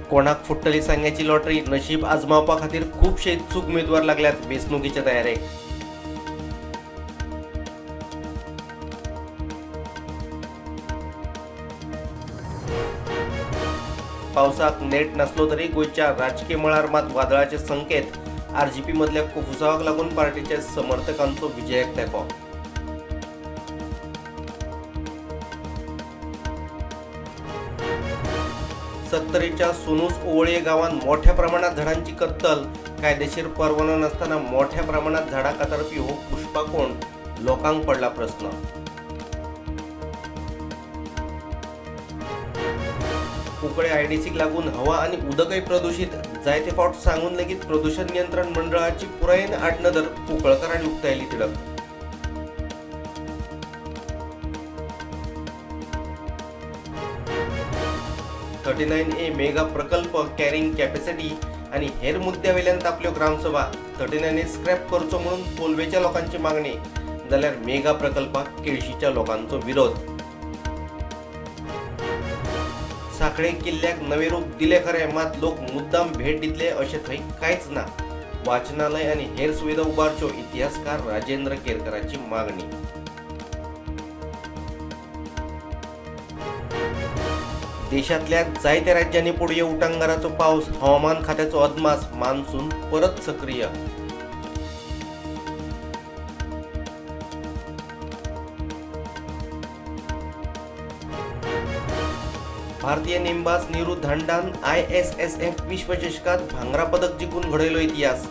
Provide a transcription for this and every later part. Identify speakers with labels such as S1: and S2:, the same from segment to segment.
S1: कोणाक फुट्टली सांग्याची लॉटरी नशीब आजमावपा खातीर खुबशे इत्सूक उमेदवार लागल्यात वेंचणुकीच्या तयारेक. पावसाक नेट नसलो तरी गोंयच्या राजकीय मळार मात वादळाचे संकेत. आरजीपी मधल्या कुफुसावाक लागून पार्टीच्या समर्थकांचो विजयाक तेंको. सत्तरीच्या सुनूस ओवळये गावात मोठ्या प्रमाणात झाडांची कत्तल. कायदेशीर परवानो नसताना मोठ्या प्रमाणात झाडां कातरपी हो पुष्पा कोण? लोकांक पडला प्रश्न. कुंकळे आयडीसीक लागून हवा आणि उदकय प्रदूषित. जायते फावट सांगून लेगीत प्रदूषण नियंत्रण मंडळाची पुरायेन आडनदर. कुंकळकरांनी उक्तायली तिडक. ए मेगा प्रकल्प कॅरिंग कॅपॅसिटी आणि हेर मुद्द्यावेल्यान तापल्यो ग्रामसभा. 39 स्क्रॅप करचो म्हणून कोलवेच्या लोकांची मागणी. जाल्यार मेगा प्रकल्पाक केळशीच्या लोकांचो विरोध. सांखळे किल्ल्याक नवे रूप दिले खरे, मात लोक मुद्दाम भेट दितले अशें थंय कांयच ना. वाचनालय आणि हेर सुविधा उबारच्यो. इतिहासकार राजेंद्र केरकराची मागणी. देशातल्या जायत्या राज्यांनी पडूये उटंगाराचो पावस. हवामान खात्याचो अदमास. मान्सून परत सक्रिय. भारतीय नेमबाज नीरू धांडान ISSF विश्वचषकात भांगरा पदक जिखून घडयलो इतिहास.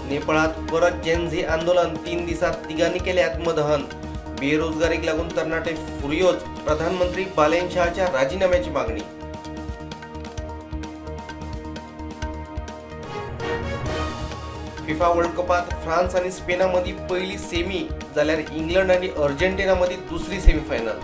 S1: नेपाळात परत जेनझी आंदोलन. 3 दिसात तिगांनी केले आत्मदहन. बेरोजगारीक लागून तरणाटे फुर्योज. प्रधानमंत्री बालेन शहाच्या राजीनाम्याची मागणी. फिफा वर्ल्ड कपात फ्रान्स आणि स्पेनामधी पहिली सेमी. जाल्यार इंग्लंड आणि अर्जेंटिनामधी दुसरी सेमीफायनल.